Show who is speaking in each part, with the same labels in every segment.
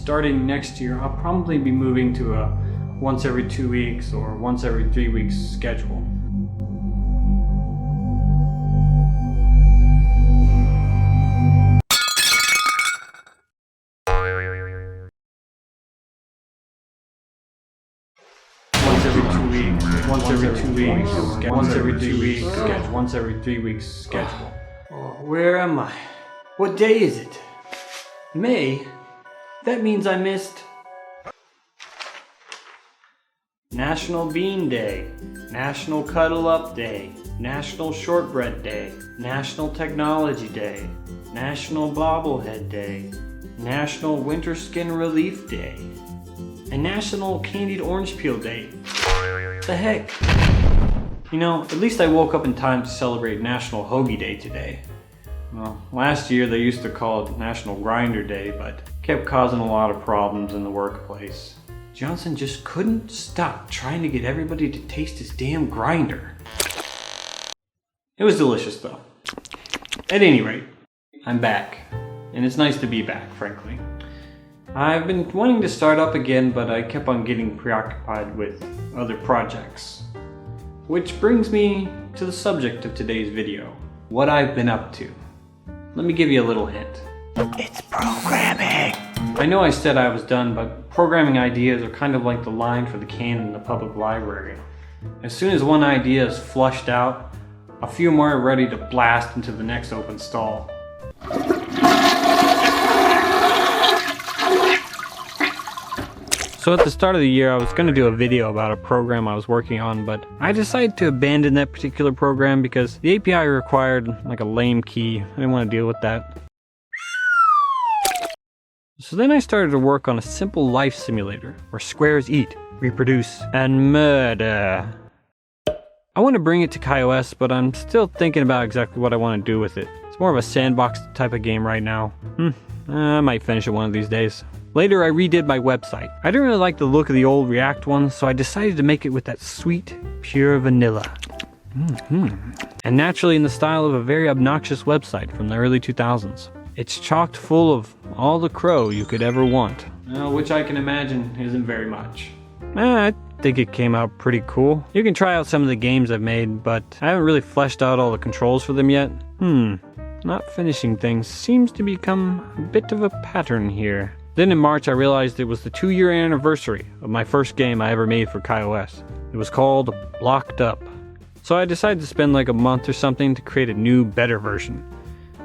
Speaker 1: starting next year, I'll probably be moving to a once every 2 weeks or once every 3 weeks schedule. Once every 2 weeks, once every 2 weeks, once every 2 weeks, once every 3 weeks schedule. Where am I? What day is it? May? That means I missed National Bean Day, National Cuddle Up Day, National Shortbread Day, National Technology Day, National Bobblehead Day, National Winter Skin Relief Day, and National Candied Orange Peel Day. The heck? You know, at least I woke up in time to celebrate National Hoagie Day today. Well, last year they used to call it National Grinder Day, but kept causing a lot of problems in the workplace. Johnson just couldn't stop trying to get everybody to taste his damn grinder. It was delicious though. At any rate, I'm back. And it's nice to be back, frankly. I've been wanting to start up again, but I kept on getting preoccupied with other projects. Which brings me to the subject of today's video. What I've been up to. Let me give you a little hint. It's programming! I know I said I was done, but programming ideas are kind of like the line for the can in the public library. As soon as one idea is flushed out, a few more are ready to blast into the next open stall. So at the start of the year, I was going to do a video about a program I was working on, but I decided to abandon that particular program because the API required like a lame key. I didn't want to deal with that. So then I started to work on a simple life simulator where squares eat, reproduce, and murder. I want to bring it to KaiOS, but I'm still thinking about exactly what I want to do with it. It's more of a sandbox type of game right now. I might finish it one of these days. Later, I redid my website. I didn't really like the look of the old React one, so I decided to make it with that sweet, pure vanilla. And naturally in the style of a very obnoxious website from the early 2000s. It's chocked full of all the Krow you could ever want. Which I can imagine isn't very much. I think it came out pretty cool. You can try out some of the games I've made, but I haven't really fleshed out all the controls for them yet. Not finishing things seems to become a bit of a pattern here. Then in March I realized it was the 2-year anniversary of my first game I ever made for KaiOS. It was called Blocked Up. So I decided to spend like a month or something to create a new, better version.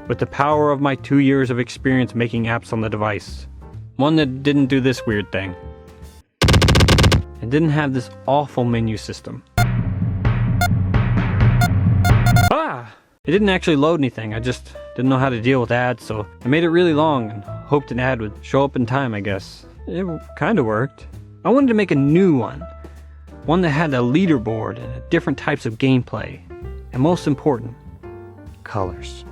Speaker 1: With the power of my 2 years of experience making apps on the device. One that didn't do this weird thing. It didn't have this awful menu system. It didn't actually load anything, I just didn't know how to deal with ads, so I made it really long and hoped an ad would show up in time, I guess. It kinda worked. I wanted to make a new one. One that had a leaderboard and different types of gameplay. And most important, colors.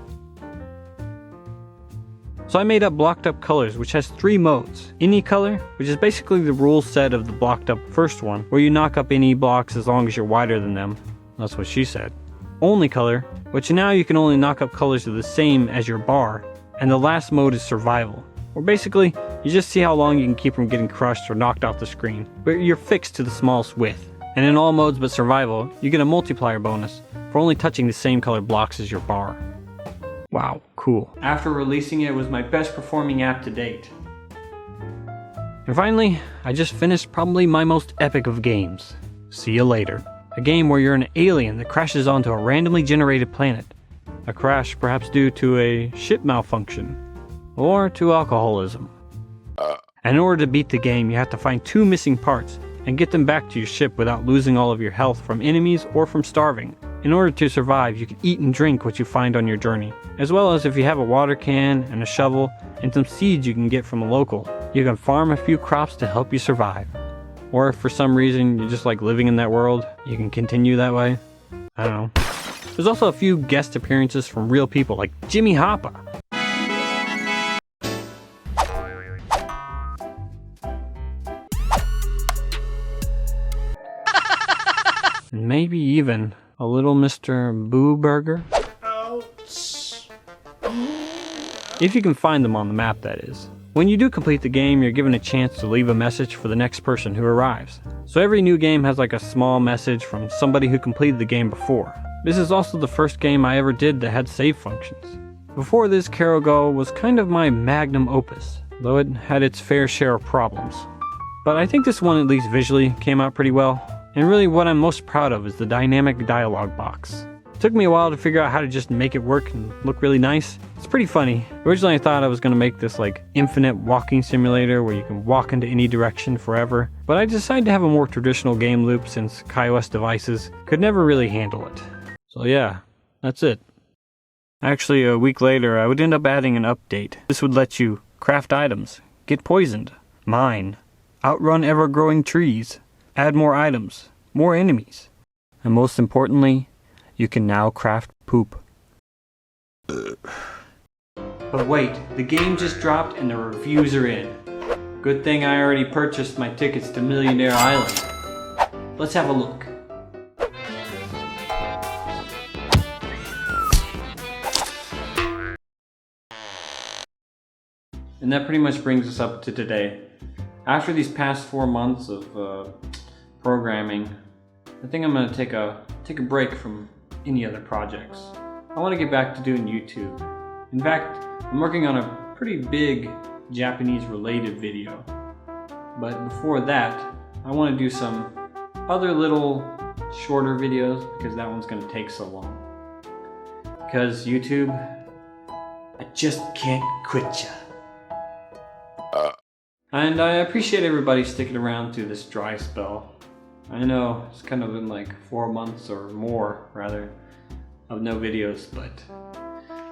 Speaker 1: So I made up Blocked Up Colors, which has 3 modes. Any color, which is basically the rule set of the Blocked Up first one, where you knock up any blocks as long as you're wider than them. That's what she said. Only color, which now you can only knock up colors to the same as your bar. And the last mode is Survival, where basically you just see how long you can keep from getting crushed or knocked off the screen, but you're fixed to the smallest width. And in all modes but Survival, you get a multiplier bonus for only touching the same color blocks as your bar. Wow, cool. After releasing it, it was my best performing app to date. And finally, I just finished probably my most epic of games. See You Later. A game where you're an alien that crashes onto a randomly generated planet. A crash perhaps due to a ship malfunction. Or to alcoholism. And in order to beat the game, you have to find 2 missing parts and get them back to your ship without losing all of your health from enemies or from starving. In order to survive, you can eat and drink what you find on your journey, as well as if you have a water can and a shovel and some seeds you can get from a local. You can farm a few crops to help you survive. Or if for some reason you just like living in that world, you can continue that way. I don't know. There's also a few guest appearances from real people like Jimmy Hoppa. And maybe even a little Mr. Boo Burger. Ouch. If you can find them on the map, that is. When you do complete the game, you're given a chance to leave a message for the next person who arrives. So every new game has like a small message from somebody who completed the game before. This is also the first game I ever did that had save functions. Before this, Krow was kind of my magnum opus, though it had its fair share of problems. But I think this one, at least visually, came out pretty well. And really what I'm most proud of is the dynamic dialogue box. It took me a while to figure out how to just make it work and look really nice. It's pretty funny. Originally I thought I was going to make this like infinite walking simulator where you can walk into any direction forever, but I decided to have a more traditional game loop since iOS devices could never really handle it. So yeah, that's it. Actually, a week later I would end up adding an update. This would let you craft items, get poisoned, mine, outrun ever-growing trees, add more items, more enemies, and most importantly, you can now craft poop. But wait, the game just dropped and the reviews are in. Good thing I already purchased my tickets to Millionaire Island. Let's have a look. And that pretty much brings us up to today. After these past 4 months of programming, I think I'm gonna take a break from any other projects. I want to get back to doing YouTube. In fact, I'm working on a pretty big Japanese related video. But before that, I want to do some other little shorter videos because that one's gonna take so long. Because YouTube, I just can't quit ya. And I appreciate everybody sticking around through this dry spell. I know it's kind of been like 4 months or more, rather, of no videos, but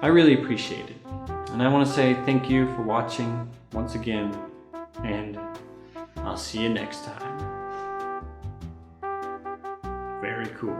Speaker 1: I really appreciate it. And I want to say thank you for watching once again, and I'll see you next time. Very cool.